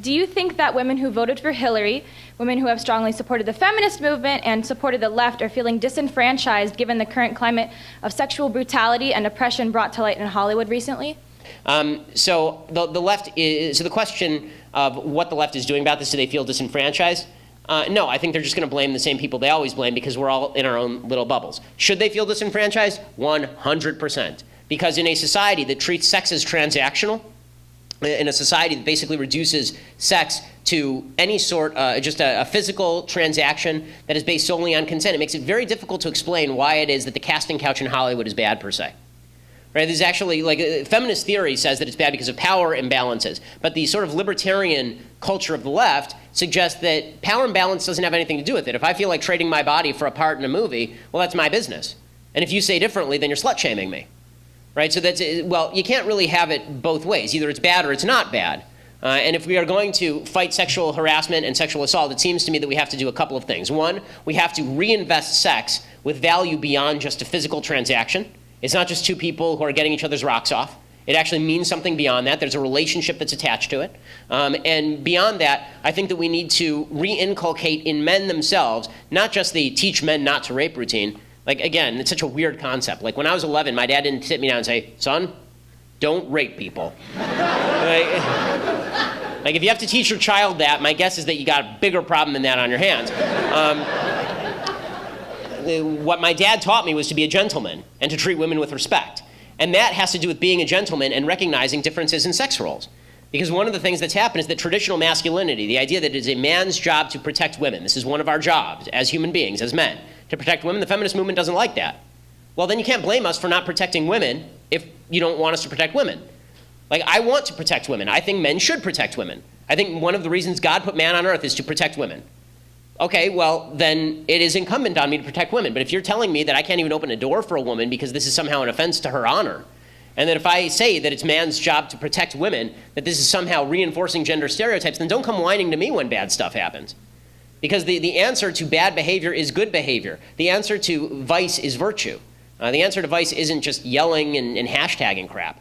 Do you think that women who voted for Hillary, women who have strongly supported the feminist movement and supported the left, are feeling disenfranchised given the current climate of sexual brutality and oppression brought to light in Hollywood recently? So the question of what the left is doing about this, do they feel disenfranchised? No, I think they're just going to blame the same people they always blame because we're all in our own little bubbles. Should they feel disenfranchised? 100%. Because in a society that treats sex as transactional, in a society that basically reduces sex to any sort, just a physical transaction that is based solely on consent, it makes it very difficult to explain why it is that the casting couch in Hollywood is bad per se. Right? There's actually, feminist theory says that it's bad because of power imbalances, but the sort of libertarian culture of the left suggests that power imbalance doesn't have anything to do with it. If I feel like trading my body for a part in a movie, well, that's my business. And if you say differently, then you're slut-shaming me. Right? So that's, well, you can't really have it both ways. Either it's bad or it's not bad. And if we are going to fight sexual harassment and sexual assault, it seems to me that we have to do a couple of things. One, we have to reinvest sex with value beyond just a physical transaction. It's not just two people who are getting each other's rocks off. It actually means something beyond that. There's a relationship that's attached to it. And beyond that, I think that we need to re-inculcate in men themselves, not just the teach men not to rape routine. Like, again, it's such a weird concept. Like, when I was 11, my dad didn't sit me down and say, son, don't rape people. Like, if you have to teach your child that, my guess is that you got a bigger problem than that on your hands. What my dad taught me was to be a gentleman and to treat women with respect. And that has to do with being a gentleman and recognizing differences in sex roles. Because one of the things that's happened is that traditional masculinity, the idea that it is a man's job to protect women, this is one of our jobs as human beings, as men, to protect women, the feminist movement doesn't like that. Well, then you can't blame us for not protecting women if you don't want us to protect women. Like, I want to protect women. I think men should protect women. I think one of the reasons God put man on earth is to protect women. Okay, well, then it is incumbent on me to protect women. But if you're telling me that I can't even open a door for a woman because this is somehow an offense to her honor, and that if I say that it's man's job to protect women, that this is somehow reinforcing gender stereotypes, then don't come whining to me when bad stuff happens. Because the answer to bad behavior is good behavior. The answer to vice is virtue. The answer to vice isn't just yelling and hashtagging crap.